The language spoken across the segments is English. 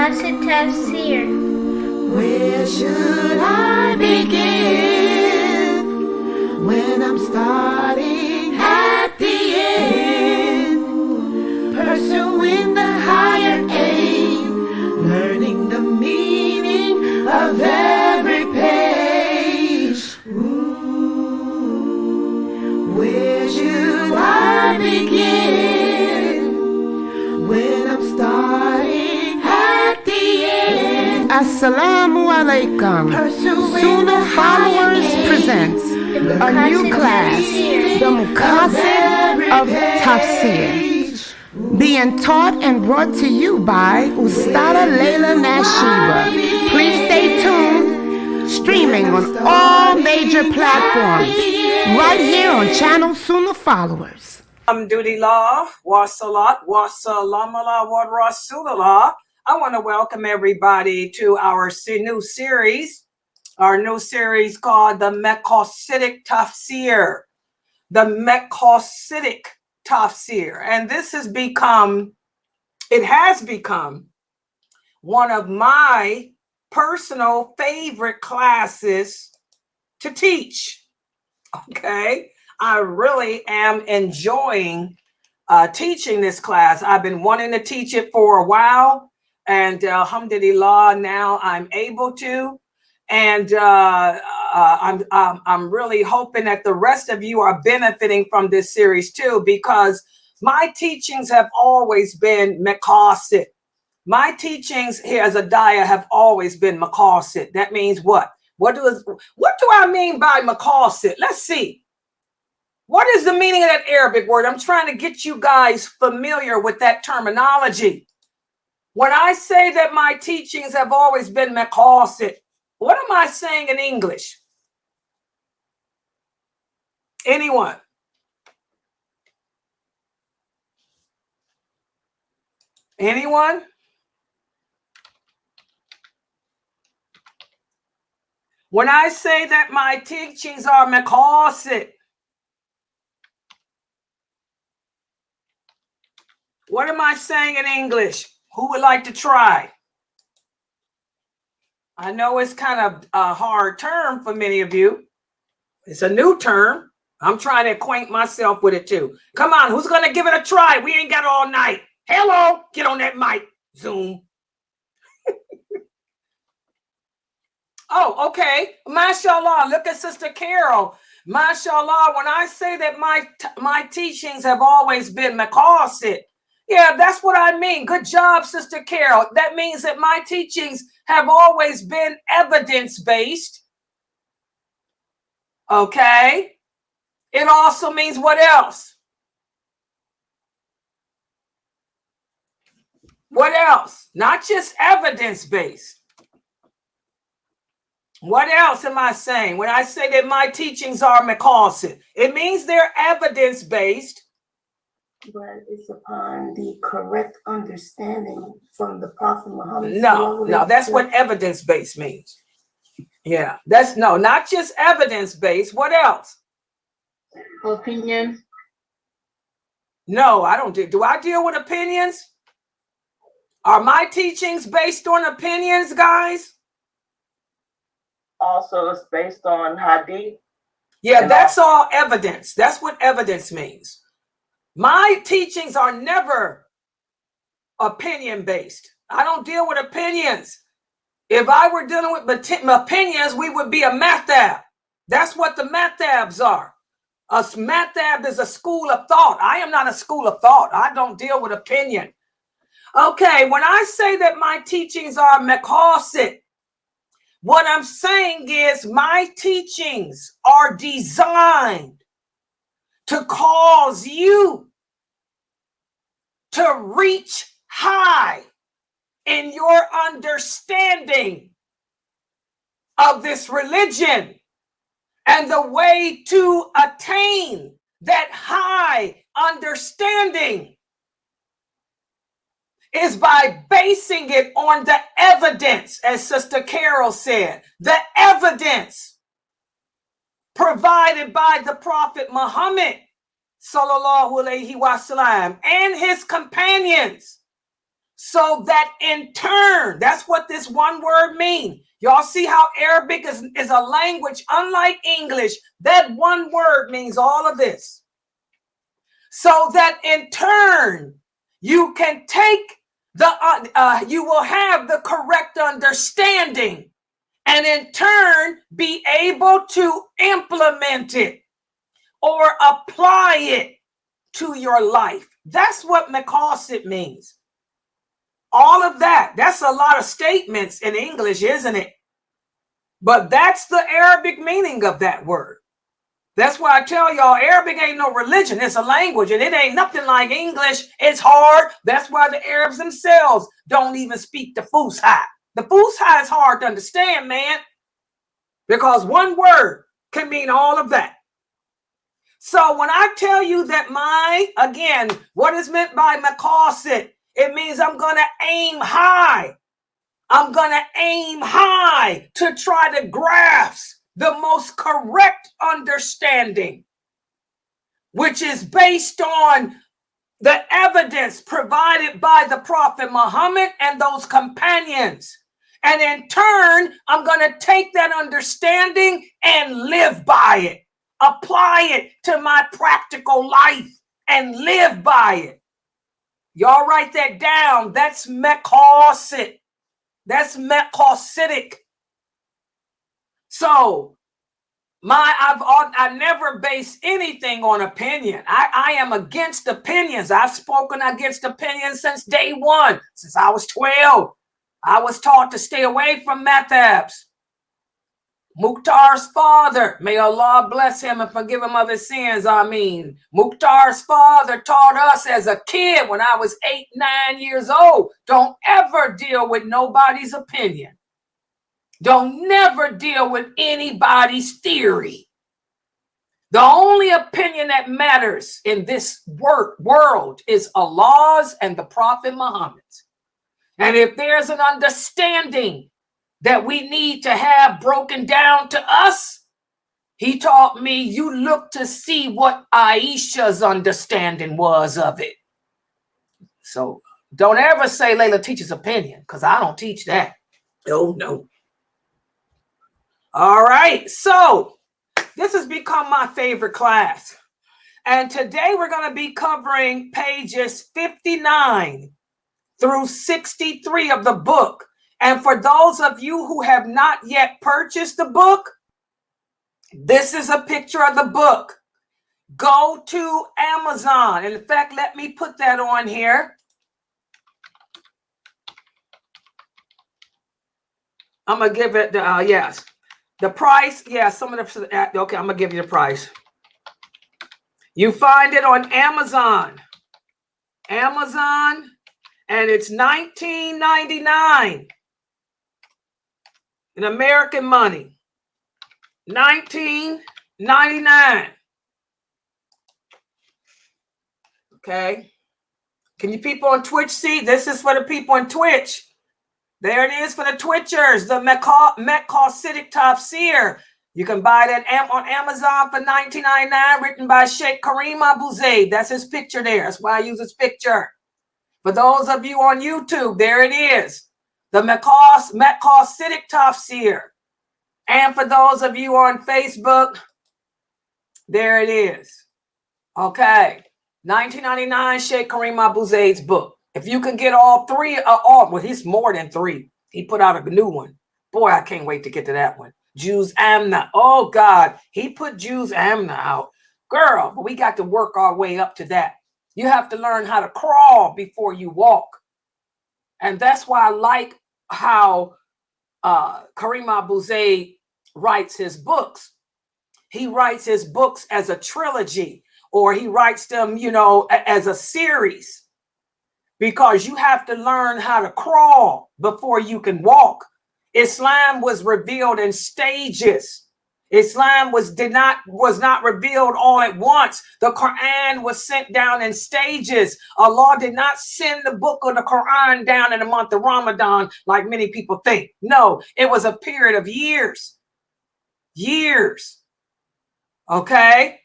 Maqasidic Tafsir. Where should I begin when I'm starting at the end? Pursuing the higher aim, learning the meaning of every page. Where should I begin when I'm starting at the end? Assalamu alaikum. Sunnahfollowers presents a new class, the Maqasidic Tafsir, being taught and brought to you by Ustada Layla Nashiba. Please stay tuned, streaming on all major platforms, right here on channel Sunnahfollowers. Alhamdulillah, wa salat, wa salam ala wa rasulullah. I want to welcome everybody to our new series called the Maqasidic Tafsir. The Maqasidic Tafsir. And this has become one of my personal favorite classes to teach. Okay, I really am enjoying teaching this class. I've been wanting to teach it for a while, and alhamdulillah, now I'm able to. And I'm really hoping that the rest of you are benefiting from this series too, because my teachings have always been maqasid. My teachings here as a daya have always been maqasid. That means what? What do I mean by maqasid? Let's see. What is the meaning of that Arabic word? I'm trying to get you guys familiar with that terminology. When I say that my teachings have always been maqasid, what am I saying in English? Anyone? Anyone? When I say that my teachings are maqasid, what am I saying in English? Who would like to try? I know it's kind of a hard term for many of you. It's a new term. I'm trying to acquaint myself with it too. Come on, who's going to give it a try? We ain't got all night. Hello, get on that mic, Zoom. Oh, okay. MashaAllah, look at Sister Carol. MashaAllah, when I say that my teachings have always been maqasid, yeah, that's what I mean. Good job, Sister Carol. That means that my teachings have always been evidence-based. Okay. It also means what else? What else? Not just evidence-based. What else am I saying? When I say that my teachings are maqasid, it means they're evidence-based. But it's upon the correct understanding from the Prophet Muhammad. No, that's what evidence-based means. Yeah, that's not just evidence-based. What else? Opinion. No, I don't do I deal with opinions? Are my teachings based on opinions, guys? Also, it's based on hadith. Yeah, that's all evidence. That's what evidence means. My teachings are never opinion-based. I don't deal with opinions. If I were dealing with opinions, we would be a madhab. That's what the madhabs are. A madhab is a school of thought. I am not a school of thought. I don't deal with opinion. Okay, when I say that my teachings are maqasid, what I'm saying is my teachings are designed to cause you to reach high in your understanding of this religion. And the way to attain that high understanding is by basing it on the evidence, as Sister Carol said, the evidence provided by the Prophet Muhammad sallallahu alaihi wasallam and his companions So that in turn, that's what this one word means. Y'all see how Arabic is a language unlike English. That one word means all of this. So that in turn, you can take you will have the correct understanding, and in turn be able to implement it or apply it to your life. That's what Maqasid means. All of that. That's a lot of statements in English, isn't it? But that's the Arabic meaning of that word. That's why I tell y'all, Arabic ain't no religion. It's a language, and it ain't nothing like English. It's hard. That's why the Arabs themselves don't even speak the Fusha. The Fusha is hard to understand, man, because one word can mean all of that. So when I tell you that again, what is meant by Maqasid, it means I'm going to aim high. I'm going to aim high to try to grasp the most correct understanding, which is based on the evidence provided by the Prophet Muhammad and those companions. And in turn, I'm going to take that understanding and live by it, apply it to my practical life and live by it. Y'all write that down. That's Maqasid. That's Maqasidic. So I never base anything on opinion. I am against opinions. I've spoken against opinions since day one. Since I was 12, I was taught to stay away from madhabs. Mukhtar's father, may Allah bless him and forgive him of his sins. Mukhtar's father taught us as a kid when I was 8, 9 years old, don't ever deal with nobody's opinion. Don't never deal with anybody's theory. The only opinion that matters in this world is Allah's and the Prophet Muhammad's. And if there's an understanding that we need to have broken down to us, he taught me, you look to see what Aisha's understanding was of it. So don't ever say Layla teaches opinion, because I don't teach that. No. All right, so this has become my favorite class. And today we're going to be covering pages 59 through 63 of the book. And for those of you who have not yet purchased the book, this is a picture of the book. Go to Amazon. In fact, let me put that on here. I'm going to give it, yes. The price, yeah, some of the, okay, I'm going to give you the price. You find it on Amazon. Amazon, and it's $19.99 in American money. $19.99. Okay. Can you people on Twitch see? This is for the people on Twitch. There it is for the Twitchers, the Maqasidic Tafsir. You can buy that on Amazon for $19.99, written by Sheikh Kareem Abu Zaid. That's his picture there. That's why I use his picture. For those of you on YouTube, there it is. The Maqasidic Tafsir. And for those of you on Facebook, there it is. Okay. $19.99, Sheikh Kareem Abu Zaid's book. If you can get all three, well, he's more than three. He put out a new one. Boy, I can't wait to get to that one. Juz Amna. Oh, God. He put Juz Amna out. Girl, but we got to work our way up to that. You have to learn how to crawl before you walk. And that's why I like how Kareem Abu Zaid writes his books. He writes his books as a trilogy, or he writes them, as a series. Because you have to learn how to crawl before you can walk. Islam was revealed in stages. Islam was not revealed all at once. The Quran was sent down in stages. Allah did not send the book of the Quran down in the month of Ramadan like many people think. No, it was a period of years. Years. Okay?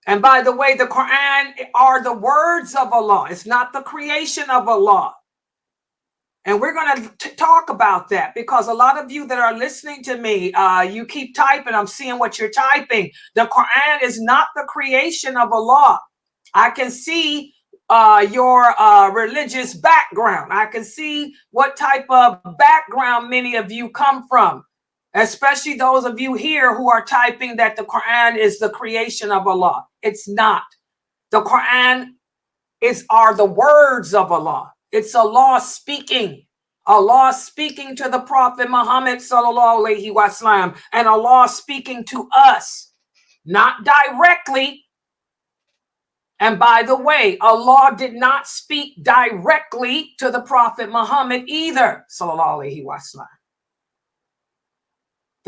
And by the way, the Quran are the words of Allah. It's not the creation of Allah. And we're going to talk about that because a lot of you that are listening to me, you keep typing. I'm seeing what you're typing. The Quran is not the creation of Allah. I can see your religious background. I can see what type of background many of you come from, especially those of you here who are typing that the Quran is the creation of Allah. It's not. The Quran are the words of Allah. It's Allah speaking. Allah speaking to the Prophet Muhammad sallallahu alaihi wasallam, and Allah speaking to us, not directly. And by the way, Allah did not speak directly to the Prophet Muhammad either, sallallahu alaihi wasallam.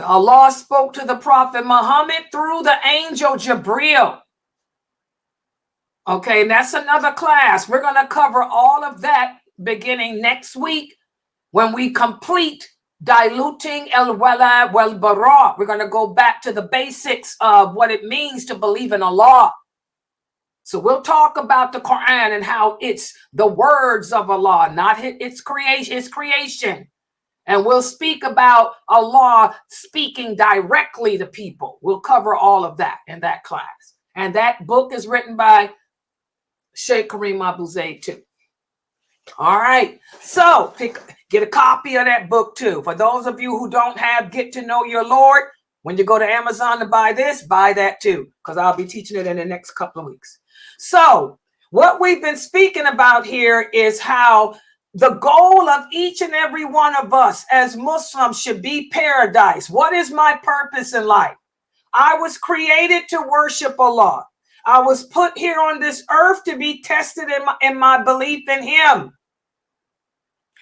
Allah spoke to the Prophet Muhammad through the angel Jibril. Okay, and that's another class. We're going to cover all of that beginning next week when we complete diluting al-wala wal-bara. We're going to go back to the basics of what it means to believe in Allah. So we'll talk about the Quran and how it's the words of Allah, not its creation. And we'll speak about Allah speaking directly to people. We'll cover all of that in that class. And that book is written by Sheikh Kareem Abu Zaid too. All right. So get a copy of that book too. For those of you who don't have Get to Know Your Lord, when you go to Amazon to buy this, buy that too, because I'll be teaching it in the next couple of weeks. So what we've been speaking about here is how the goal of each and every one of us as Muslims should be paradise. What is my purpose in life? I was created to worship Allah. I was put here on this earth to be tested in my belief in Him.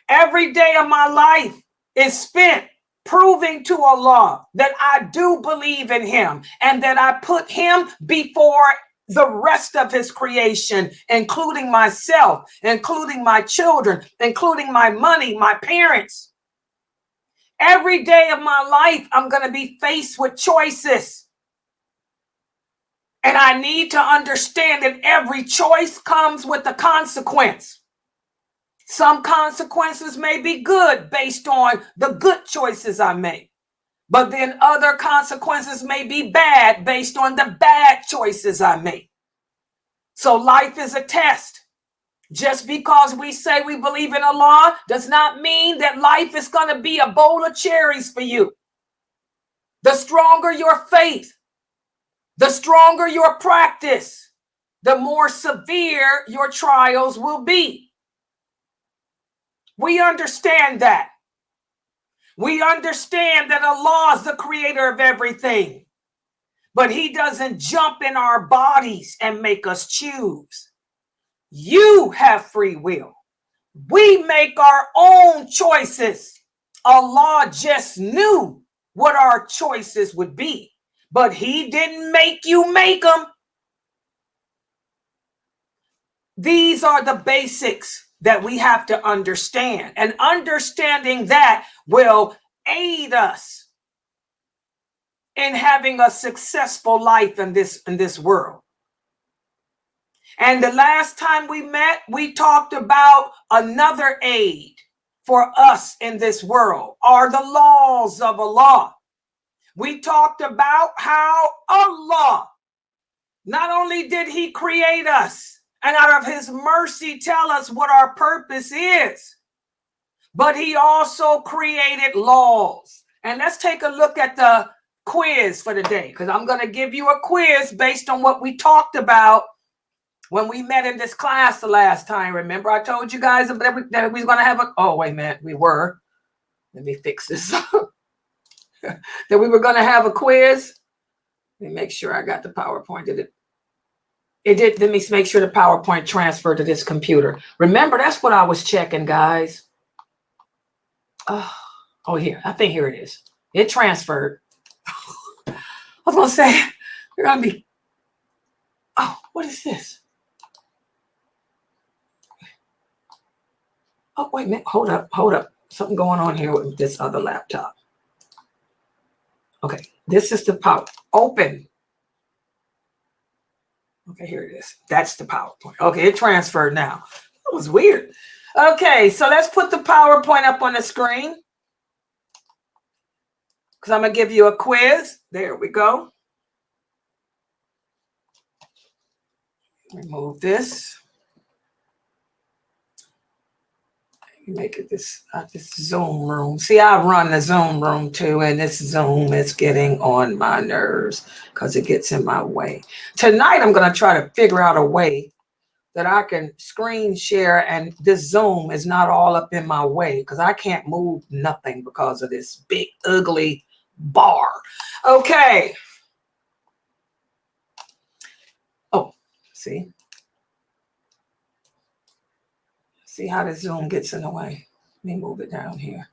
Every day of my life is spent proving to Allah that I do believe in Him and that I put Him before the rest of His creation, including myself, including my children, including my money, my parents. Every day of my life, I'm going to be faced with choices. And I need to understand that every choice comes with a consequence. Some consequences may be good based on the good choices I make. But then other consequences may be bad based on the bad choices I make. So life is a test. Just because we say we believe in Allah does not mean that life is going to be a bowl of cherries for you. The stronger your faith, the stronger your practice, the more severe your trials will be. We understand that. We understand that Allah is the creator of everything, but He doesn't jump in our bodies and make us choose. You have free will. We make our own choices. Allah just knew what our choices would be, but He didn't make you make them. These are the basics that we have to understand, and understanding that will aid us in having a successful life in this world. And the last time we met, we talked about another aid for us in this world are the laws of Allah. We talked about how Allah, not only did He create us and out of His mercy tell us what our purpose is, but He also created laws. And let's take a look at the quiz for the day, because I'm going to give you a quiz based on what we talked about when we met in this class the last time. Remember, I told you guys that we was going to have a, oh, wait a minute, we were. Let me fix this up. That we were going to have a quiz. Let me make sure I got the PowerPoint. It did. Let me make sure the PowerPoint transferred to this computer. Remember, that's what I was checking, guys. Oh, here. I think here it is. It transferred. I was going to say, we're going to be, oh, what is this? Oh, wait a minute. Hold up. Something going on here with this other laptop. Okay, this is the power. Open. Okay, here it is. That's the PowerPoint. Okay, it transferred now. That was weird. Okay, so let's put the PowerPoint up on the screen, because I'm going to give you a quiz. There we go. Remove this. Make it this Zoom room. See, I run the Zoom room too, and this Zoom is getting on my nerves because it gets in my way. Tonight, I'm going to try to figure out a way that I can screen share and this Zoom is not all up in my way, because I can't move nothing because of this big, ugly bar. Okay. Oh, see? See how the Zoom gets in the way? Let me move it down here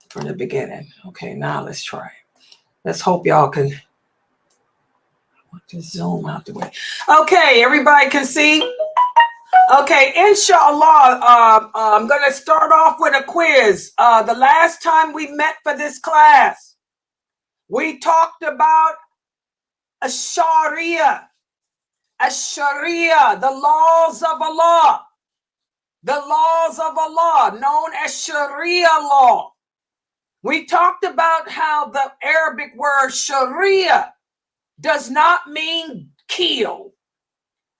from the beginning. Okay, now let's try it. Let's hope y'all can just zoom out the way. Okay, everybody can see? Okay, inshallah, I'm going to start off with a quiz. The last time we met for this class, we talked about a Sharia, the laws of Allah. The laws of Allah, known as Sharia law. We talked about how the Arabic word Sharia does not mean kill.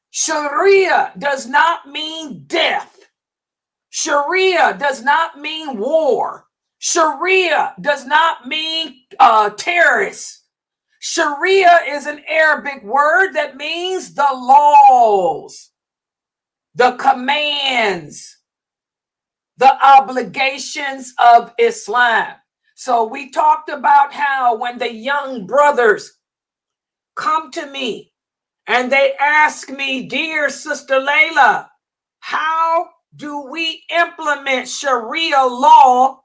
Sharia does not mean death. Sharia does not mean war. Sharia does not mean terrorists. Sharia is an Arabic word that means the laws, the commands, the obligations of Islam. So we talked about how when the young brothers come to me and they ask me, dear Sister Layla, how do we implement Sharia law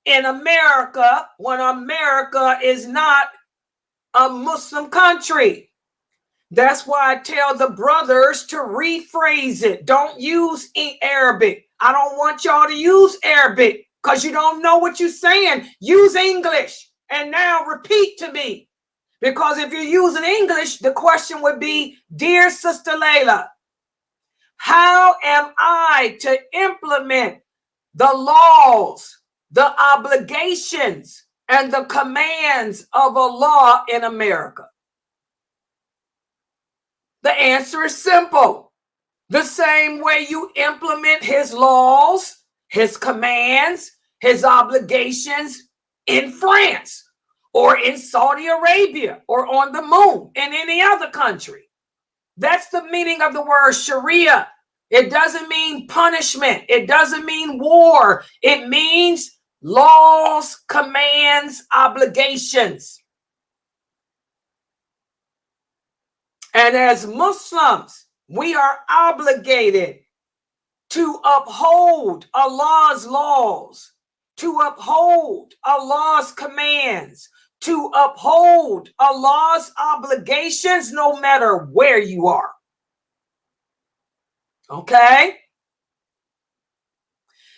in America when America is not a Muslim country? That's why I tell the brothers to rephrase it. Don't use Arabic. I don't want y'all to use Arabic because you don't know what you're saying. Use English. And now repeat to me. Because if you're using English, the question would be, dear Sister Layla, how am I to implement the laws, the obligations, and the commands of Allah in America? The answer is simple. The same way you implement his laws, his commands, his obligations in France or in Saudi Arabia or on the moon in any other country. That's the meaning of the word Sharia. It doesn't mean punishment. It doesn't mean war. It means laws, commands, obligations. And as Muslims, we are obligated to uphold Allah's laws, to uphold Allah's commands, to uphold Allah's obligations no matter where you are. Okay?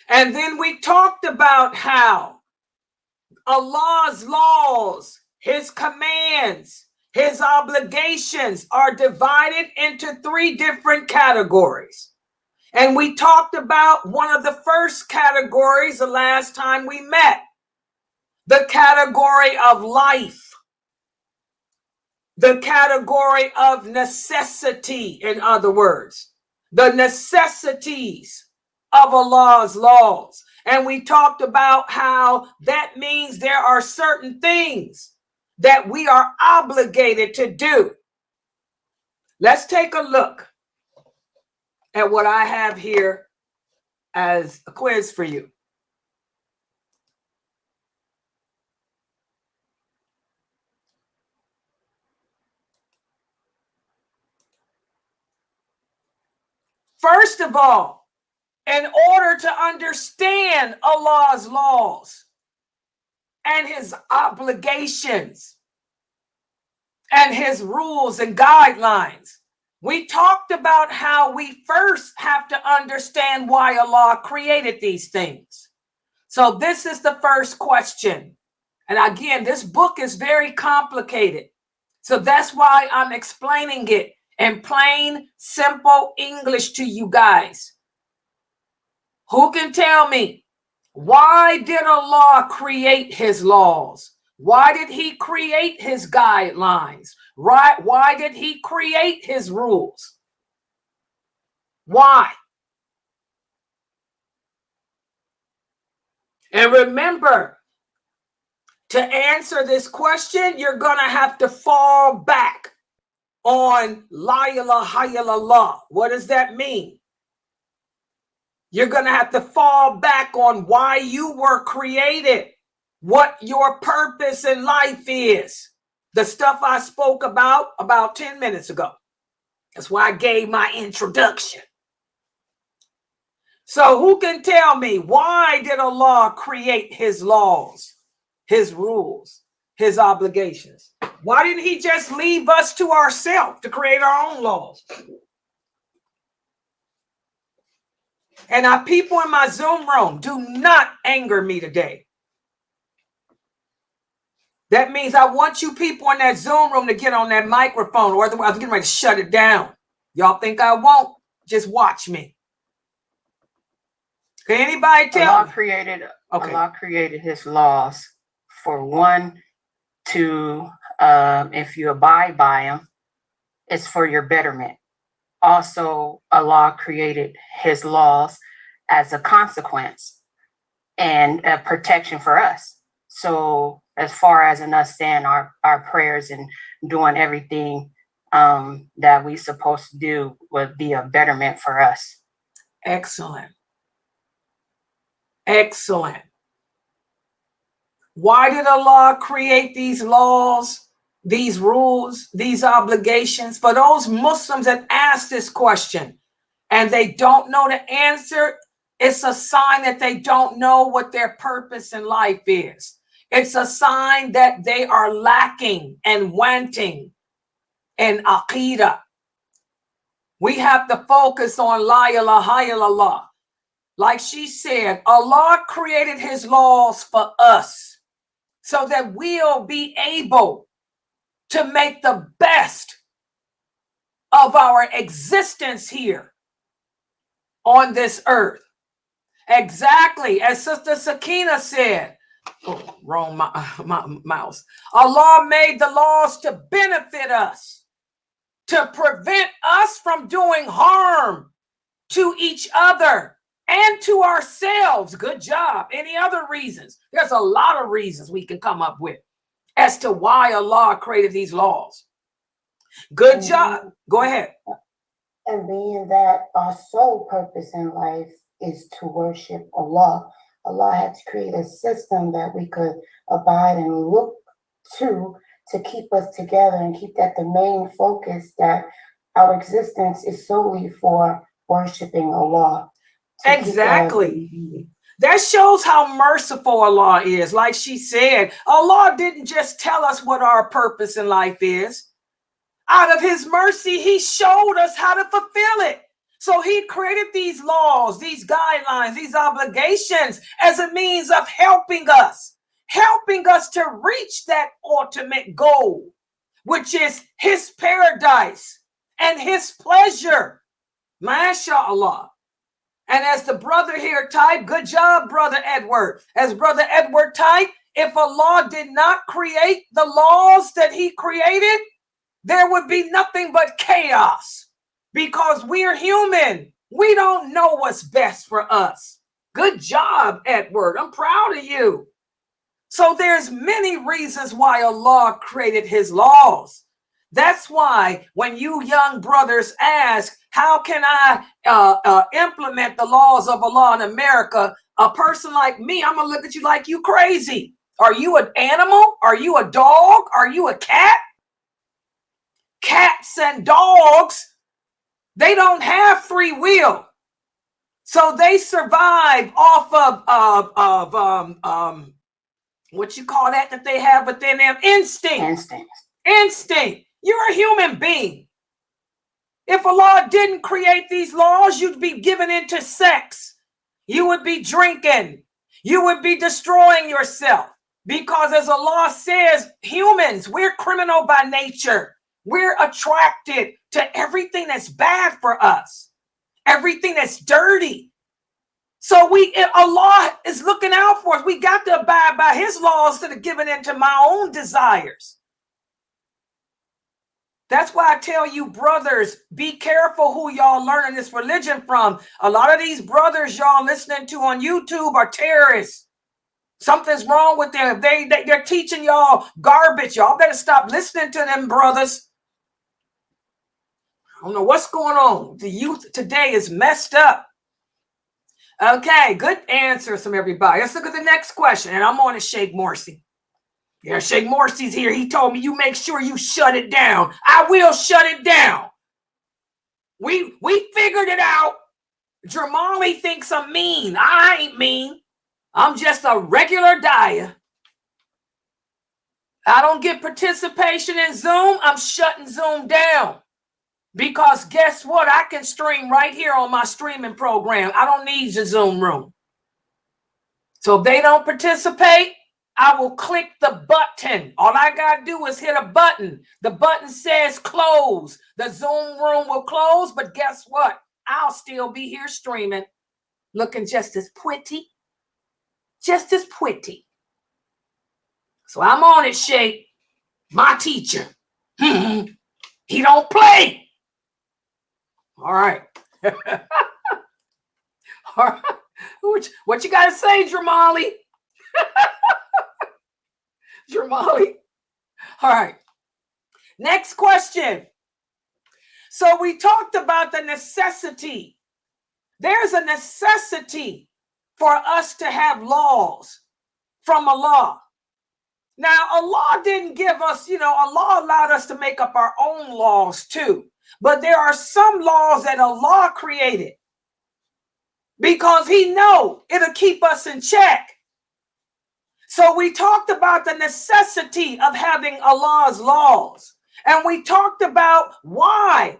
And then we talked about how Allah's laws, his commands, his obligations are divided into 3 different categories. And we talked about one of the first categories the last time we met, the category of life, the category of necessity, in other words, the necessities of Allah's laws. And we talked about how that means there are certain things that we are obligated to do. Let's take a look at what I have here as a quiz for you. First of all, in order to understand Allah's laws and his obligations and his rules and guidelines, we talked about how we first have to understand why Allah created these things. So this is the first question. And again, this book is very complicated. So that's why I'm explaining it in plain, simple English to you guys. Who can tell me, why did Allah create his laws? Why did he create his guidelines? Right? Why did he create his rules? Why? And remember, to answer this question, you're going to have to fall back on La ilaha illallah. What does that mean? You're going to have to fall back on why you were created, what your purpose in life is. The stuff I spoke about 10 minutes ago. That's why I gave my introduction. So who can tell me, why did Allah create his laws, his rules, his obligations? Why didn't he just leave us to ourselves to create our own laws? And our people in my Zoom room, do not anger me today. That means I want you people in that Zoom room to get on that microphone, or otherwise I'm getting ready to shut it down. Y'all think I won't? Just watch me. Can anybody tell Allah me? Allah created his laws for one to, if you abide by them, it's for your betterment. Also, Allah created his laws as a consequence and a protection for us. So as far as in us saying our prayers and doing everything that we supposed to do would be a betterment for us. Excellent. Excellent. Why did Allah create these laws, these rules, these obligations? For those Muslims that ask this question and they don't know the answer, it's a sign that they don't know what their purpose in life is. It's a sign that they are lacking and wanting in Aqidah. We have to focus on La ilaha illallah. Like she said, Allah created his laws for us so that we'll be able to make the best of our existence here on this earth. Exactly as Sister Sakina said. Oh, wrong mouse. Allah made the laws to benefit us, to prevent us from doing harm to each other and to ourselves. Good job. Any other reasons? There's a lot of reasons we can come up with as to why Allah created these laws. Good job. Go ahead. And being that our sole purpose in life is to worship Allah, Allah had to create a system that we could abide and look to keep us together and keep that the main focus, that our existence is solely for worshiping Allah. Exactly. That shows how merciful Allah is. Like she said, Allah didn't just tell us what our purpose in life is. Out of his mercy, he showed us how to fulfill it. So he created these laws, these guidelines, these obligations as a means of helping us to reach that ultimate goal, which is his paradise and his pleasure. MashaAllah. And as the brother here typed, good job, Brother Edward. As Brother Edward typed, if Allah did not create the laws that he created, there would be nothing but chaos, because we're human. We don't know what's best for us. Good job, Edward. I'm proud of you. So there's many reasons why Allah created his laws. That's why when you young brothers ask, how can I implement the laws of Allah in America? A person like me, I'm going to look at you like you crazy. Are you an animal? Are you a dog? Are you a cat? Cats and dogs, they don't have free will. So they survive off of what you call that they have within them? Instinct. You're a human being. If Allah didn't create these laws, you'd be given into sex. You would be drinking. You would be destroying yourself. Because as Allah says, humans, we're criminal by nature. We're attracted to everything that's bad for us, everything that's dirty. So Allah is looking out for us. We got to abide by his laws instead of giving in to my own desires. That's why I tell you, brothers, be careful who y'all learning this religion from. A lot of these brothers y'all listening to on YouTube are terrorists. Something's wrong with them. They're teaching y'all garbage. Y'all better stop listening to them, brothers. I don't know what's going on. The youth today is messed up. Okay, good answers from everybody. Let's look at the next question. And I'm on to Sheikh Morsi. Yeah, Sheikh Morsi's here. He told me you make sure you shut it down. I will shut it down. We figured it out. Jamali thinks I'm mean. I ain't mean. I'm just a regular dyer. I don't get participation in Zoom. I'm shutting Zoom down. Because guess what? I can stream right here on my streaming program. I don't need the Zoom room. So if they don't participate, I will click the button. All I got to do is hit a button. The button says close. The Zoom room will close, but guess what? I'll still be here streaming, looking just as pretty. Just as pretty. So I'm on it, Sheikh. My teacher. He don't play. All right. All right. What you got to say, Jamali? Jamali. All right. Next question. So we talked about the necessity. There's a necessity for us to have laws from Allah. Now, Allah didn't give us, Allah allowed us to make up our own laws too. But there are some laws that Allah created because he knows it'll keep us in check. So we talked about the necessity of having Allah's laws. And we talked about why,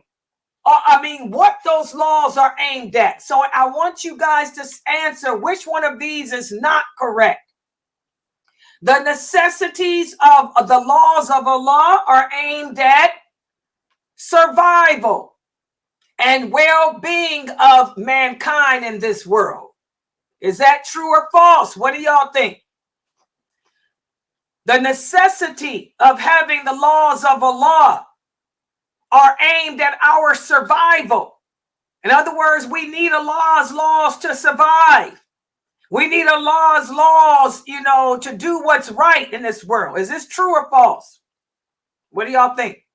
what those laws are aimed at. So I want you guys to answer which one of these is not correct. The necessities of the laws of Allah are aimed at survival and well-being of mankind in this world. Is that true or false? What do y'all think? The necessity of having the laws of Allah are aimed at our survival. In other words, we need Allah's laws to survive. We need Allah's laws, to do what's right in this world. Is this true or false? What do y'all think?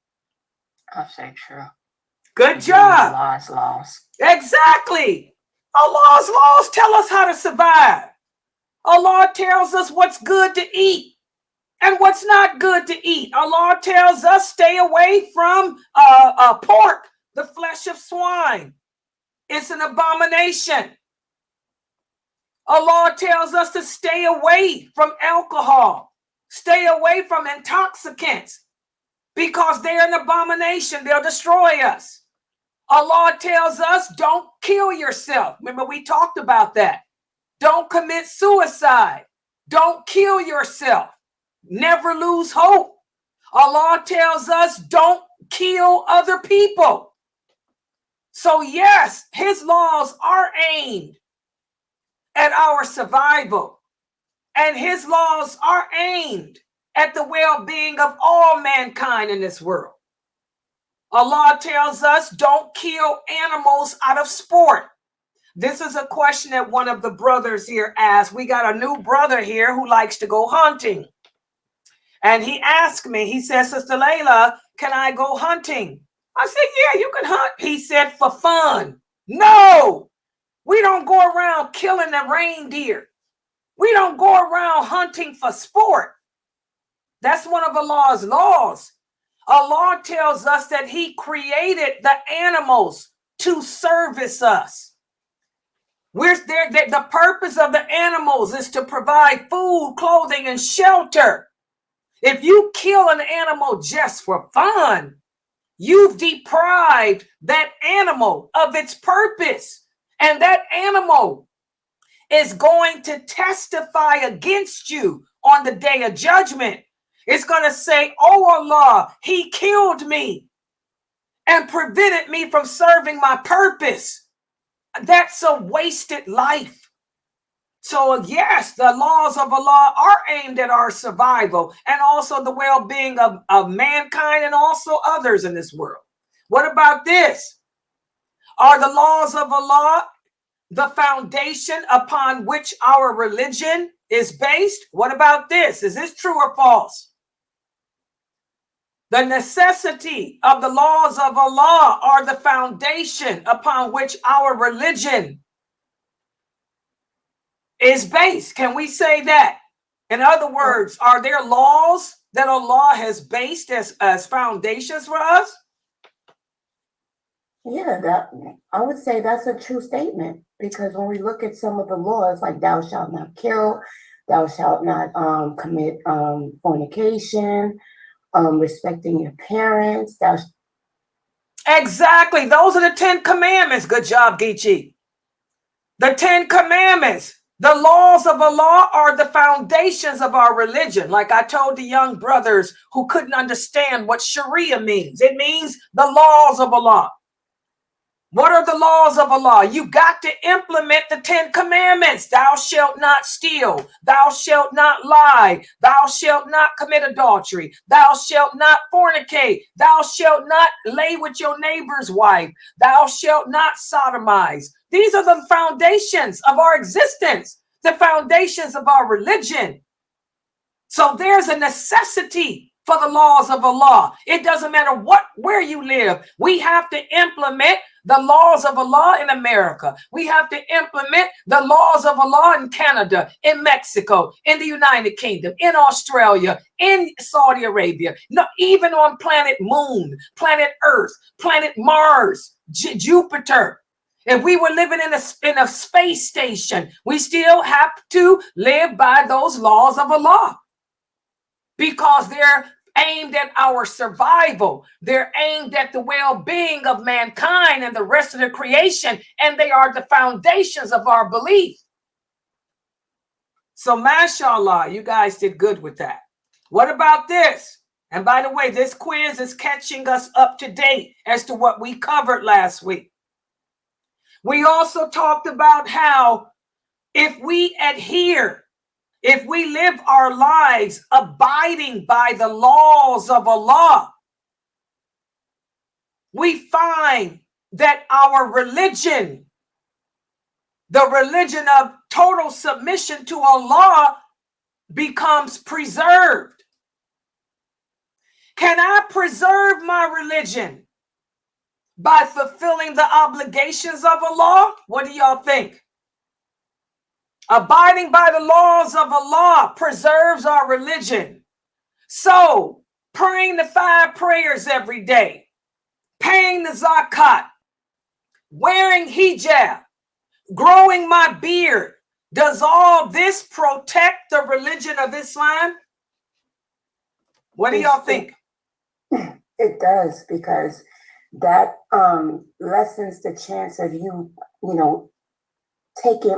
I'll say true. Good job. Allah's laws. Exactly. Allah's laws tell us how to survive. Allah tells us what's good to eat and what's not good to eat. Allah tells us stay away from pork, the flesh of swine. It's an abomination. Allah tells us to stay away from alcohol, stay away from intoxicants, because they're an abomination. They'll destroy us. Allah tells us don't kill yourself. Remember, we talked about that. Don't commit suicide. Don't kill yourself. Never lose hope. Allah tells us don't kill other people. So yes, his laws are aimed at our survival. And his laws are aimed at the well-being of all mankind in this world. Allah tells us don't kill animals out of sport. This is a question that one of the brothers here asked. We got a new brother here who likes to go hunting. And he asked me, he said, Sister Layla, can I go hunting? I said, yeah, you can hunt. He said, for fun. No, we don't go around killing the reindeer. We don't go around hunting for sport. That's one of Allah's laws. Allah tells us that he created the animals to service us. The purpose of the animals is to provide food, clothing, and shelter. If you kill an animal just for fun, you've deprived that animal of its purpose. And that animal is going to testify against you on the day of judgment. It's going to say, oh Allah, he killed me. and prevented me from serving my purpose. That's a wasted life. So yes, the laws of Allah are aimed at our survival and also the well-being of mankind and also others in this world. What about this? Are the laws of Allah the foundation upon which our religion is based? What about this? Is this true or false? The necessity of the laws of Allah are the foundation upon which our religion is based. Can we say that? In other words, are there laws that Allah has based as foundations for us? Yeah, that I would say that's a true statement, because when we look at some of the laws, like thou shalt not kill, thou shalt not commit fornication, respecting your parents, Exactly. Those are the 10 commandments. Good job, Geechee. The 10 commandments. The laws of Allah are the foundations of our religion. Like I told the young brothers who couldn't understand what Sharia means. It means the laws of Allah. What are the laws of Allah? You got to implement the 10 commandments. Thou shalt not steal. Thou shalt not lie. Thou shalt not commit adultery. Thou shalt not fornicate. Thou shalt not lay with your neighbor's wife. Thou shalt not sodomize. These are the foundations of our existence, the foundations of our religion. So there's a necessity for the laws of Allah. It doesn't matter where you live. We have to implement the laws of Allah in America. We have to implement the laws of Allah in Canada, in Mexico, in the United Kingdom, in Australia, in Saudi Arabia, no, even on planet Moon, planet Earth, planet Mars, Jupiter. If we were living in a space station, we still have to live by those laws of Allah, because they're aimed at our survival. They're aimed at the well-being of mankind and the rest of the creation, and they are the foundations of our belief. So mashallah, you guys did good with that. What about this? And by the way, this quiz is catching us up to date as to what we covered last week. We also talked about how if we live our lives abiding by the laws of Allah, we find that our religion, the religion of total submission to Allah, becomes preserved. Can I preserve my religion by fulfilling the obligations of Allah? What do y'all think? Abiding by the laws of Allah preserves our religion. So, praying the 5 prayers every day, paying the zakat, wearing hijab, growing my beard, does all this protect the religion of Islam? What do y'all think? it does, because that lessens the chance of you not taking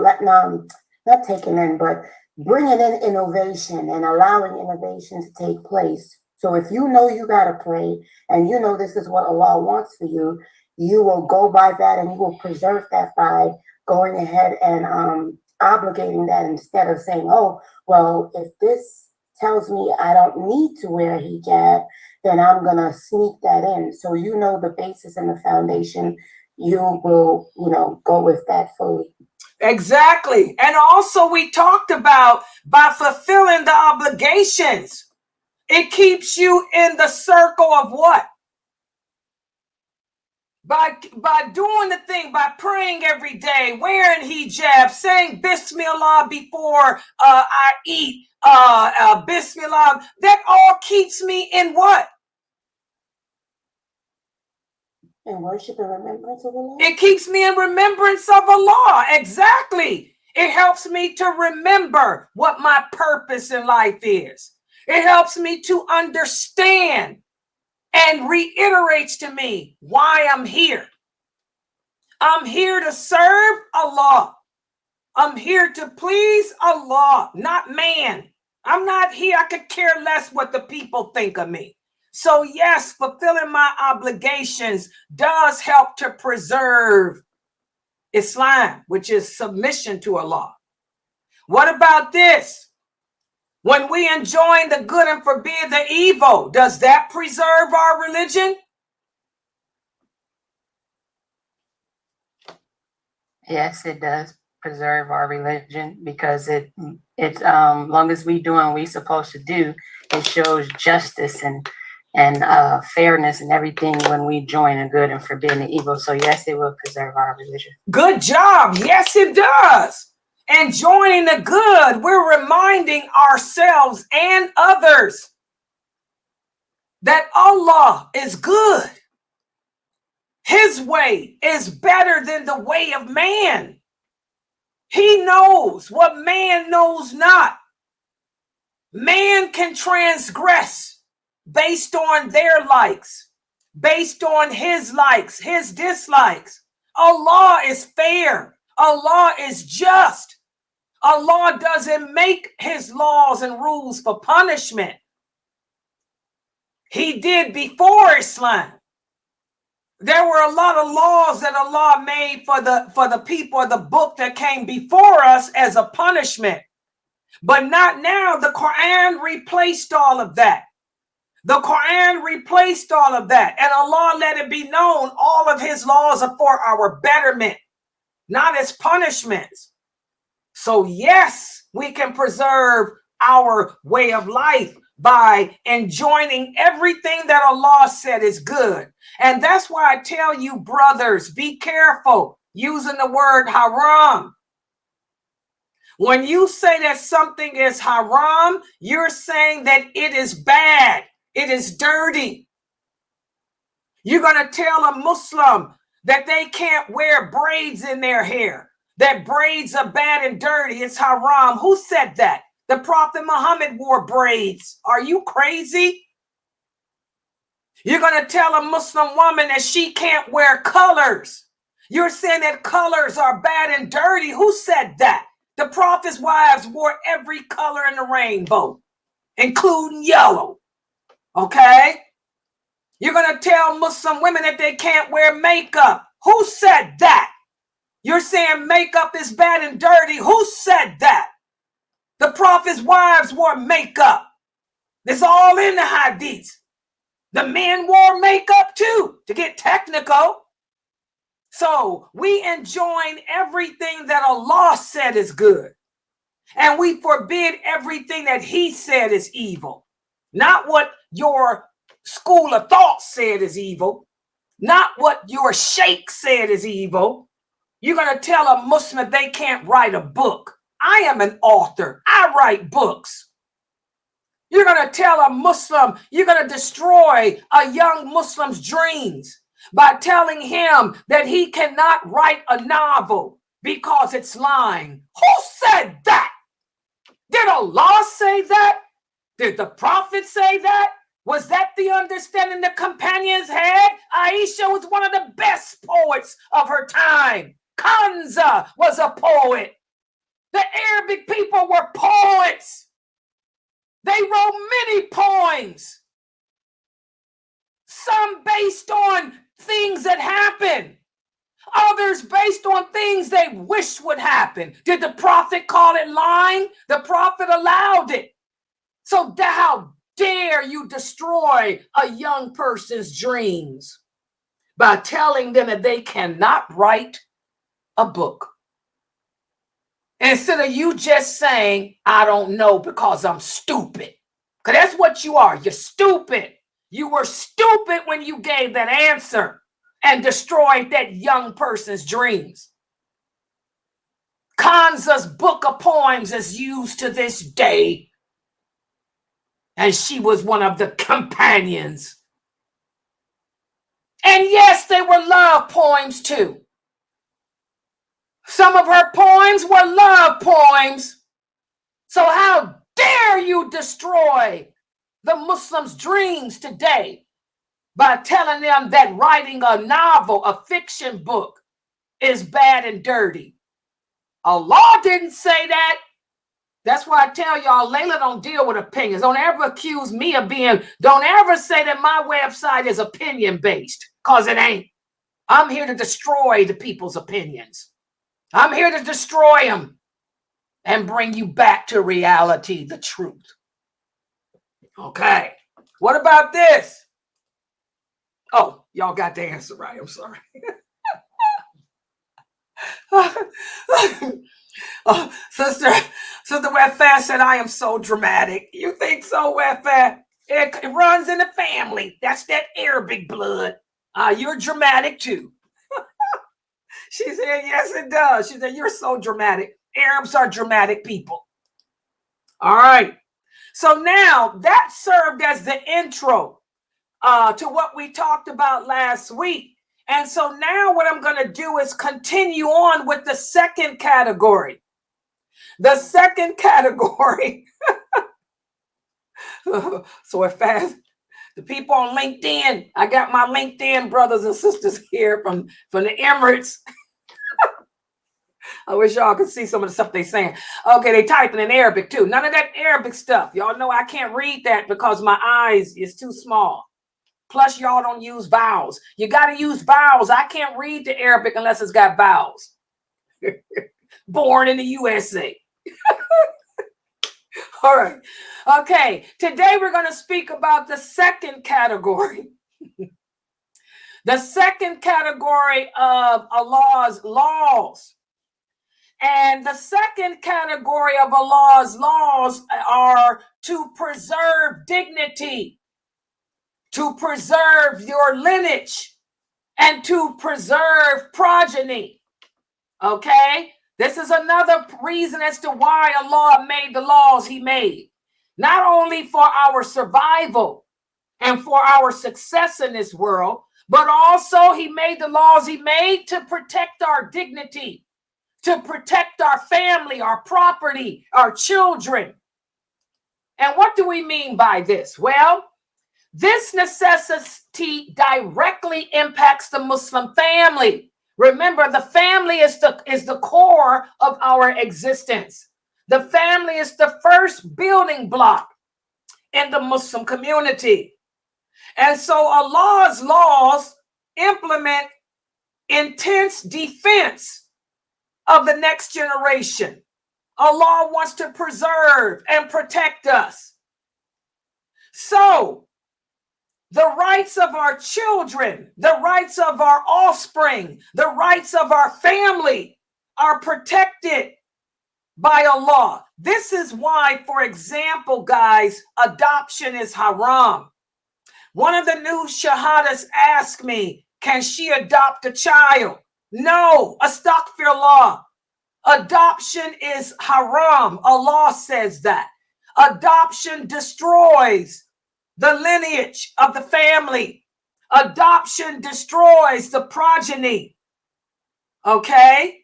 in, but bringing in innovation and allowing innovation to take place. So if you know you got to pray and you know this is what Allah wants for you, you will go by that and you will preserve that by going ahead and obligating that, instead of saying, oh, well, if this tells me I don't need to wear a hijab, then I'm going to sneak that in. So you know the basis and the foundation, you will, go with that fully. Exactly. And also we talked about by fulfilling the obligations, it keeps you in the circle of what? By doing the thing, by praying every day, wearing hijab, saying Bismillah before I eat, Bismillah, that all keeps me in what? In worship and remembrance of Allah? It keeps me in remembrance of Allah. Exactly. It helps me to remember what my purpose in life is. It helps me to understand and reiterates to me why I'm here. I'm here to serve Allah. I'm here to please Allah, not man. I'm not here. I could care less what the people think of me. So yes, fulfilling my obligations does help to preserve Islam, which is submission to Allah. What about this? When we enjoin the good and forbid the evil, does that preserve our religion? Yes, it does preserve our religion, because it's long as we doing what we supposed to do, it shows justice and fairness and everything when we join the good and forbid the evil. So yes, it will preserve our religion. Good job. Yes, it does. And joining the good, we're reminding ourselves and others that Allah is good. His way is better than the way of man. He knows what man knows not. Man can transgress based on their likes, based on his likes, his dislikes. Allah is fair. Allah is just. Allah doesn't make his laws and rules for punishment. He did before Islam. There were a lot of laws that Allah made for the people of the book that came before us as a punishment. But not now. The Quran replaced all of that. The Quran replaced all of that. And Allah let it be known all of his laws are for our betterment, not as punishments. So yes, we can preserve our way of life by enjoining everything that Allah said is good. And that's why I tell you, brothers, be careful using the word haram. When you say that something is haram, you're saying that it is bad, it is dirty. You're going to tell a Muslim that they can't wear braids in their hair, that braids are bad and dirty, it's haram. Who said that? The Prophet Muhammad wore braids. Are you crazy? You're going to tell a Muslim woman that she can't wear colors. You're saying that colors are bad and dirty. Who said that? The Prophet's wives wore every color in the rainbow, including yellow. Okay? You're going to tell Muslim women that they can't wear makeup. Who said that? You're saying makeup is bad and dirty. Who said that? The Prophet's wives wore makeup. It's all in the hadiths. The men wore makeup too, to get technical. So we enjoin everything that Allah said is good. And we forbid everything that he said is evil. Not what your school of thought said is evil. Not what your sheikh said is evil. You're going to tell a Muslim they can't write a book. I am an author. I write books. You're going to tell a Muslim, you're going to destroy a young Muslim's dreams by telling him that he cannot write a novel because it's lying. Who said that? Did Allah say that? Did the Prophet say that? Was that the understanding the companions had? Aisha was one of the best poets of her time. Kanza was a poet. The Arabic people were poets. They wrote many poems. Some based on things that happened. Others based on things they wish would happen. Did the Prophet call it lying? The Prophet allowed it. So how dare you destroy a young person's dreams by telling them that they cannot write a book? Instead of you just saying, I don't know because I'm stupid. Because that's what you are. You're stupid. You were stupid when you gave that answer and destroyed that young person's dreams. Kanza's book of poems is used to this day. And she was one of the companions. And yes, they were love poems too. Some of her poems were love poems. So how dare you destroy the Muslims' dreams today by telling them that writing a novel, a fiction book, is bad and dirty? Allah didn't say that. That's why I tell y'all, Layla don't deal with opinions. Don't ever accuse me of being, don't ever say that my website is opinion-based, because it ain't. I'm here to destroy the people's opinions. I'm here to destroy them and bring you back to reality, the truth. Okay. What about this? Oh, y'all got the answer right. I'm sorry. Oh, Sister Wefat said, I am so dramatic. You think so, Wefat? It runs in the family. That's that Arabic blood. You're dramatic too. She said, yes, it does. She said, you're so dramatic. Arabs are dramatic people. All right. So now that served as the intro to what we talked about last week. And so now what I'm going to do is continue on with the second category. The second category. So if fast, the people on LinkedIn, I got my LinkedIn brothers and sisters here from the Emirates. I wish y'all could see some of the stuff they're saying. Okay, they typing in Arabic too. None of that Arabic stuff. Y'all know I can't read that because my eyes is too small. Plus, y'all don't use vowels. You got to use vowels. I can't read the Arabic unless it's got vowels. Born in the USA. All right. Okay. Today we're going to speak about the second category. The second category of Allah's laws. And the second category of Allah's laws are to preserve dignity, to preserve your lineage, and to preserve progeny. Okay? This is another reason as to why Allah made the laws he made. Not only for our survival and for our success in this world, but also he made the laws he made to protect our dignity, to protect our family, our property, our children. And what do we mean by this? Well, this necessity directly impacts the Muslim family. Remember, the family is the core of our existence. The family is the first building block in the Muslim community. And so Allah's laws implement intense defense of the next generation. Allah wants to preserve and protect us. So the rights of our children, the rights of our offspring, the rights of our family are protected by Allah. This is why, for example, guys, adoption is haram. One of the new shahadas asked me, can she adopt a child? No, astaghfirullah. Adoption is haram. Allah says that. Adoption destroys the lineage of the family. Adoption destroys the progeny. Okay?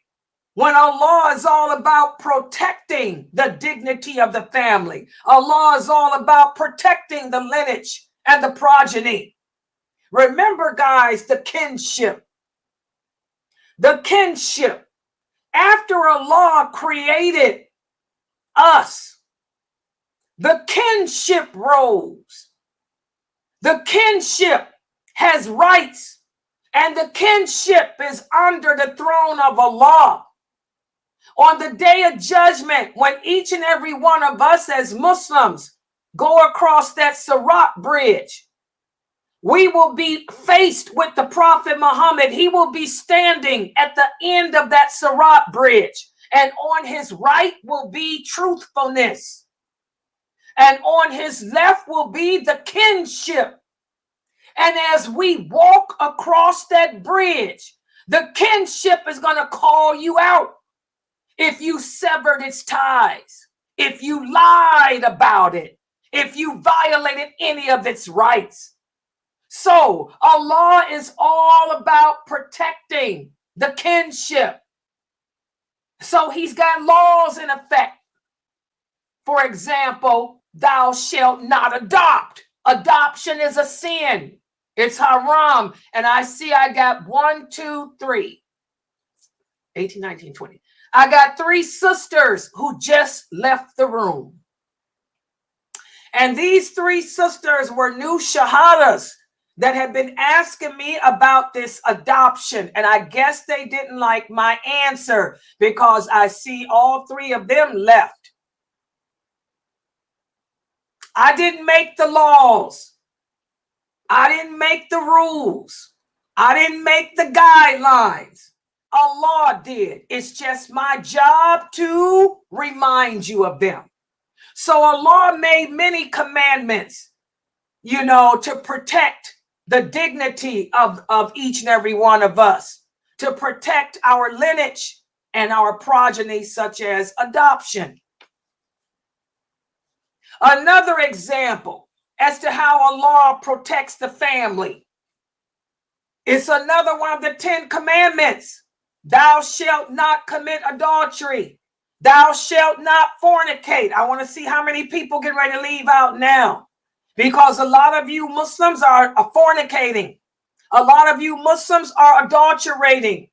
When Allah is all about protecting the dignity of the family, Allah is all about protecting the lineage and the progeny. Remember, guys, the kinship. The kinship. After Allah created us, the kinship rose. The kinship has rights, and the kinship is under the throne of Allah. On the day of judgment, when each and every one of us as Muslims go across that Sirat bridge, we will be faced with the Prophet Muhammad. He will be standing at the end of that Sirat bridge, and on his right will be truthfulness, and on his left will be the kinship. And as we walk across that bridge, the kinship is going to call you out if you severed its ties, if you lied about it, if you violated any of its rights. So Allah is all about protecting the kinship. So he's got laws in effect. For example, thou shalt not adopt. Adoption is a sin. It's haram. And I see I got 1, 2, 3. 18, 19, 20. I got 3 sisters who just left the room. And these 3 sisters were new shahadas that had been asking me about this adoption. And I guess they didn't like my answer because I see all 3 of them left. I didn't make the laws. I didn't make the rules. I didn't make the guidelines. Allah did. It's just my job to remind you of them. So Allah made many commandments, to protect the dignity of each and every one of us, to protect our lineage and our progeny, such as adoption. Another example as to how Allah protects the family. It's another one of the 10 commandments. Thou shalt not commit adultery. Thou shalt not fornicate. I want to see how many people get ready to leave out now, because a lot of you Muslims are fornicating. A lot of you Muslims are adulterating.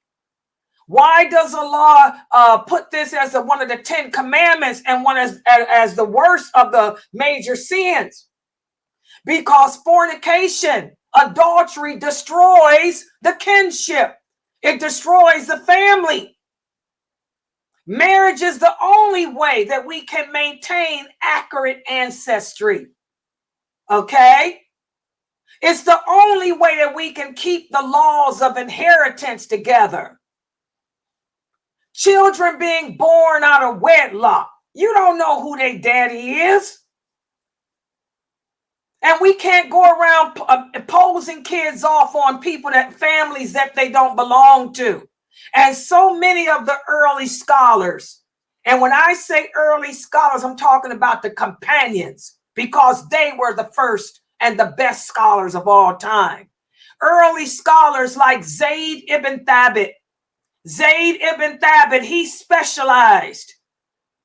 Why does Allah put this as one of the 10 commandments and one as the worst of the major sins? Because fornication, adultery destroys the kinship. It destroys the family. Marriage is the only way that we can maintain accurate ancestry. Okay? It's the only way that we can keep the laws of inheritance together. Children being born out of wedlock, you don't know who their daddy is. And we can't go around imposing kids off on families that they don't belong to. And so many of the early scholars, and when I say early scholars, I'm talking about the companions, because they were the first and the best scholars of all time. Early scholars like Zayd ibn Thabit. Zayd ibn Thabit, he specialized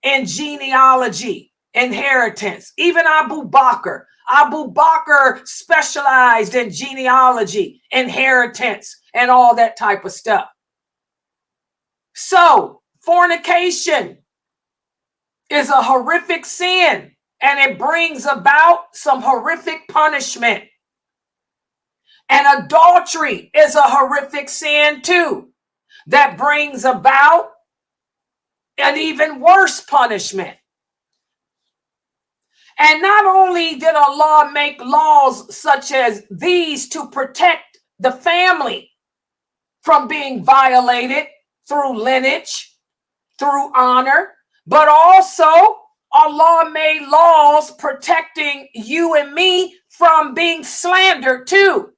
in genealogy, inheritance. Even Abu Bakr. Abu Bakr specialized in genealogy, inheritance, and all that type of stuff. So, fornication is a horrific sin, and it brings about some horrific punishment. And adultery is a horrific sin too, that brings about an even worse punishment. And not only did Allah make laws such as these to protect the family from being violated through lineage, through honor, but also Allah made laws protecting you and me from being slandered too.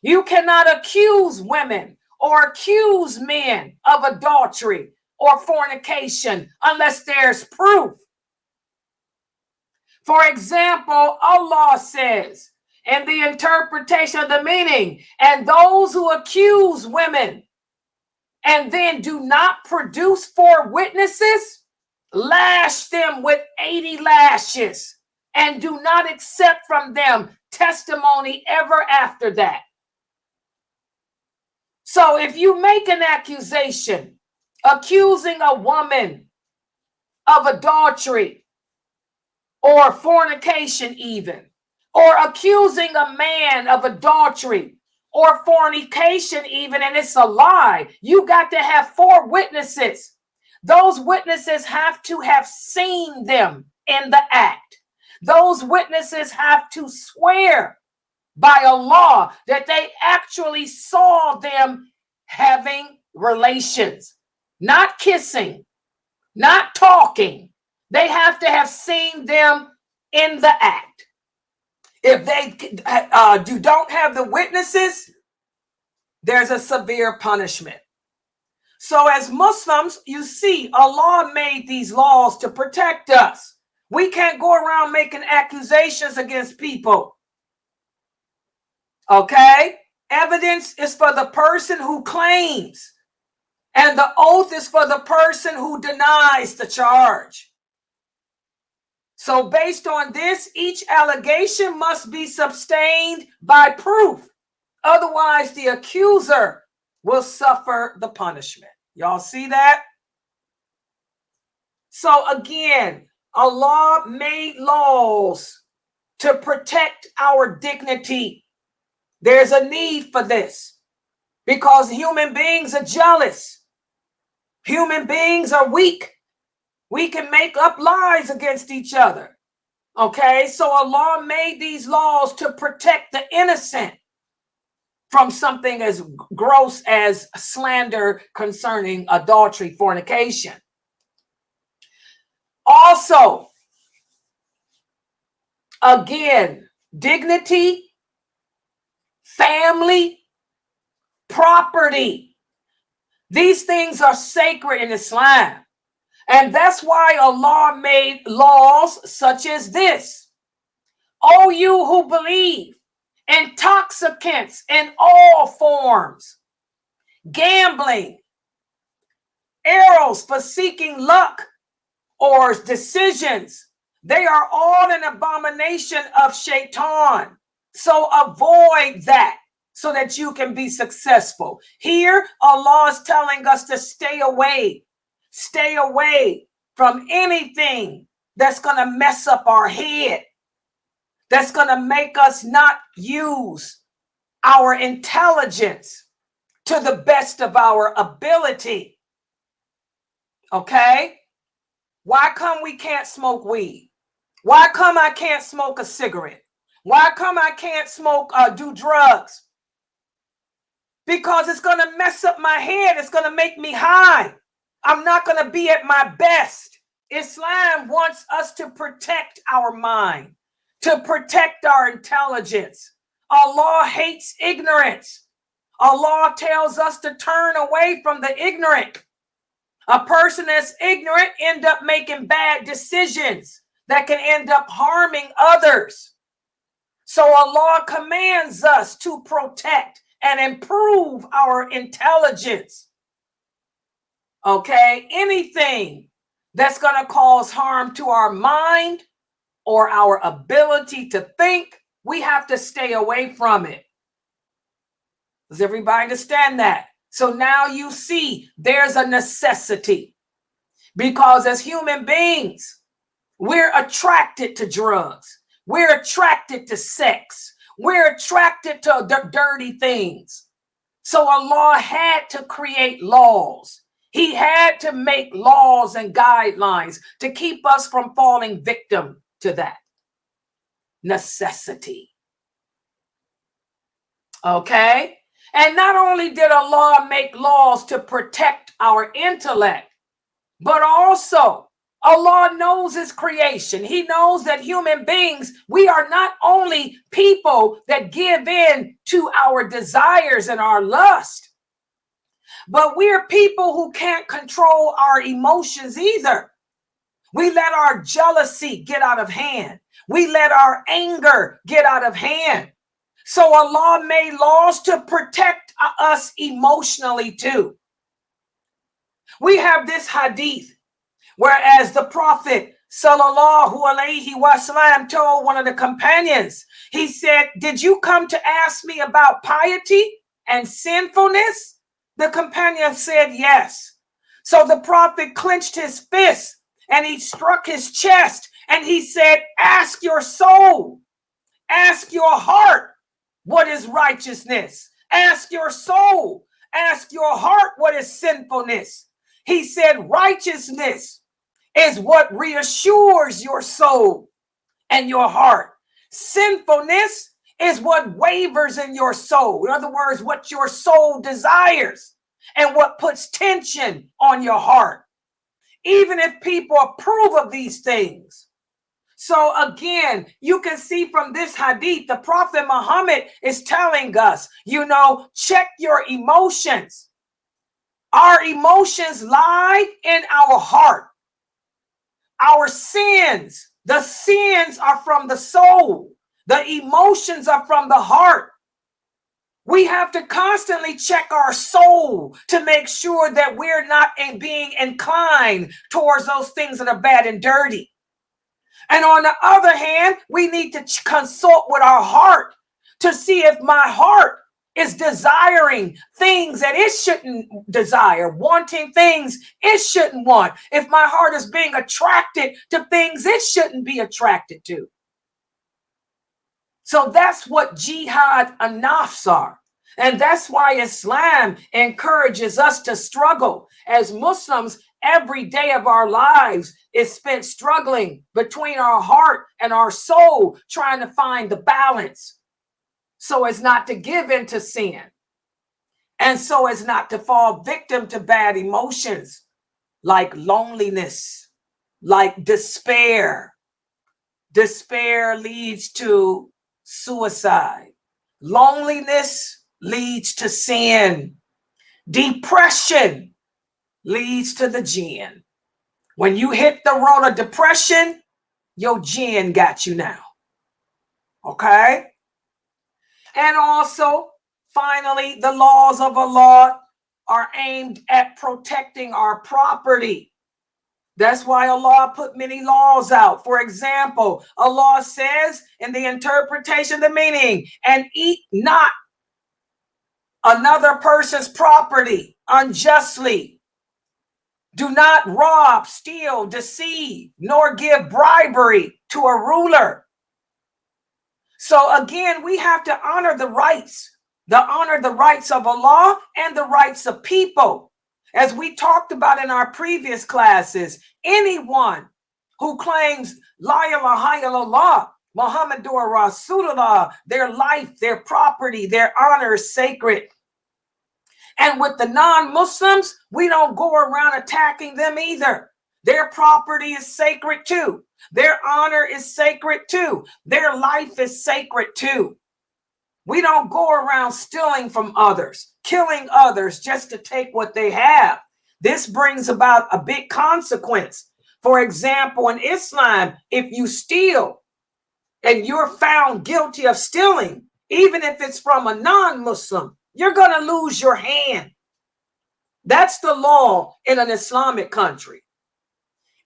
You cannot accuse women or accuse men of adultery or fornication unless there's proof. For example, Allah says in the interpretation of the meaning, and those who accuse women and then do not produce 4 witnesses, lash them with 80 lashes and do not accept from them testimony ever after that. So if you make an accusation accusing a woman of adultery or fornication even, or accusing a man of adultery or fornication even, and it's a lie, you got to have 4 witnesses. Those witnesses have to have seen them in the act. Those witnesses have to swear by Allah that they actually saw them having relations, not kissing, not talking. They have to have seen them in the act. If they don't have the witnesses, there's a severe punishment. So as Muslims, you see, Allah made these laws to protect us. We can't go around making accusations against people. Okay? Evidence is for the person who claims, and the oath is for the person who denies the charge. So based on this, each allegation must be sustained by proof. Otherwise, the accuser will suffer the punishment. Y'all see that? So again, Allah made laws to protect our dignity. There's a need for this because human beings are jealous. Human beings are weak. We can make up lies against each other. Okay, so Allah made these laws to protect the innocent from something as gross as slander concerning adultery, fornication. Also, again, dignity, family, property. These things are sacred in Islam. And that's why Allah made laws such as this. O you who believe, intoxicants in all forms, gambling, arrows for seeking luck or decisions, they are all an abomination of shaitan. So avoid that so that you can be successful. Here, Allah is telling us to stay away from anything that's going to mess up our head, that's going to make us not use our intelligence to the best of our ability. Okay? Why come we can't smoke weed? Why come I can't smoke a cigarette? Why come I can't do drugs? Because it's going to mess up my head. It's going to make me high. I'm not going to be at my best. Islam wants us to protect our mind, to protect our intelligence. Allah hates ignorance. Allah tells us to turn away from the ignorant. A person that's ignorant end up making bad decisions that can end up harming others. So Allah commands us to protect and improve our intelligence. Okay, anything that's going to cause harm to our mind or our ability to think, we have to stay away from it. Does everybody understand that? So now you see there's a necessity because as human beings, we're attracted to drugs. We're attracted to sex. We're attracted to dirty things. So Allah had to create laws. He had to make laws and guidelines to keep us from falling victim to that necessity. Okay? And not only did Allah make laws to protect our intellect, but also Allah knows His creation. He knows that human beings, we are not only people that give in to our desires and our lust, but we're people who can't control our emotions either. We let our jealousy get out of hand. We let our anger get out of hand. So Allah made laws to protect us emotionally too. We have this hadith, whereas the Prophet sallallahu alaihi wasallam told one of the companions, he said, "Did you come to ask me about piety and sinfulness?" The companion said, "Yes." So the Prophet clenched his fist and he struck his chest and he said, "Ask your soul, ask your heart, what is righteousness? Ask your soul, ask your heart, what is sinfulness?" He said, righteousness is what reassures your soul and your heart. Sinfulness is what wavers in your soul. In other words, what your soul desires and what puts tension on your heart, even if people approve of these things. So again, you can see from this hadith, the Prophet Muhammad is telling us, check your emotions. Our emotions lie in our heart. Our sins, the sins are from the soul. The emotions are from the heart. We have to constantly check our soul to make sure that we're not being inclined towards those things that are bad and dirty. And on the other hand, we need to consult with our heart to see if my heart is desiring things that it shouldn't desire, wanting things it shouldn't want. If my heart is being attracted to things it shouldn't be attracted to. So that's what jihad and nafs are. And that's why Islam encourages us to struggle. As Muslims, every day of our lives is spent struggling between our heart and our soul, trying to find the balance so as not to give in to sin and so as not to fall victim to bad emotions like loneliness, like despair. Despair leads to suicide. Loneliness leads to sin. Depression leads to the jinn. When you hit the road of depression, your jinn got you now. Okay? And also, finally, the laws of Allah are aimed at protecting our property. That's why Allah put many laws out. For example, Allah says in the interpretation, the meaning, and eat not another person's property unjustly. Do not rob, steal, deceive, nor give bribery to a ruler. So again, we have to honor the rights of Allah and the rights of people. As we talked about in our previous classes, anyone who claims La ilaha illallah, Muhammadur Rasulullah, their life, their property, their honor is sacred. And with the non-Muslims, we don't go around attacking them either. Their property is sacred too. Their honor is sacred too. Their life is sacred too. We don't go around stealing from others, killing others just to take what they have. This brings about a big consequence. For example, in Islam, if you steal and you're found guilty of stealing, even if it's from a non-Muslim, you're going to lose your hand. That's the law in an Islamic country.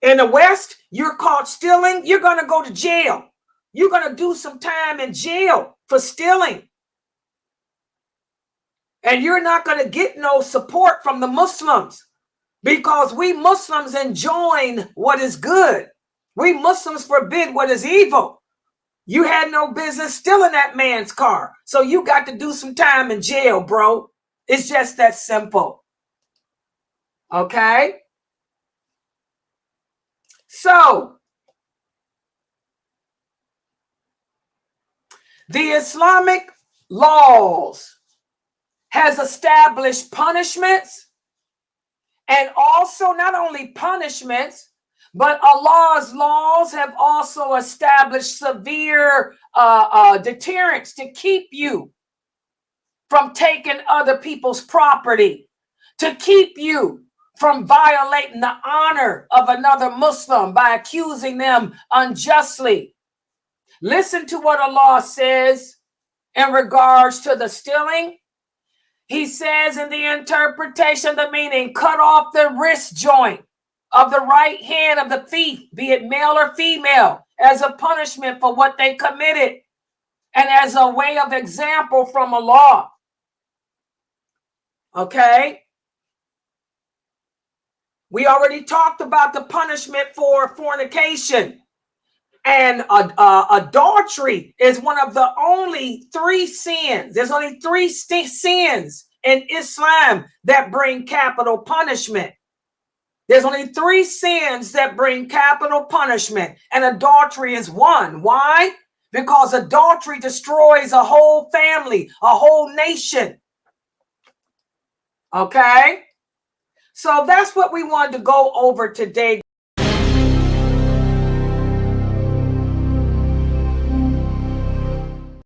In the West, you're caught stealing, you're going to go to jail. You're going to do some time in jail for stealing. And you're not going to get no support from the Muslims because we Muslims enjoin what is good. We Muslims forbid what is evil. You had no business stealing that man's car, so you got to do some time in jail, bro. It's just that simple. Okay? So, the Islamic laws has established punishments, and also not only punishments, but Allah's laws have also established severe deterrents to keep you from taking other people's property, to keep you from violating the honor of another Muslim by accusing them unjustly. Listen to what Allah says in regards to the stealing. He says in the interpretation, the meaning, cut off the wrist joint of the right hand of the thief, be it male or female, as a punishment for what they committed and as a way of example from Allah. Okay? We already talked about the punishment for fornication. And adultery is one of the only 3 sins. There's only 3 sins in Islam that bring capital punishment. There's only 3 sins that bring capital punishment, and adultery is one. Why? Because adultery destroys a whole family, a whole nation. Okay? So that's what we wanted to go over today.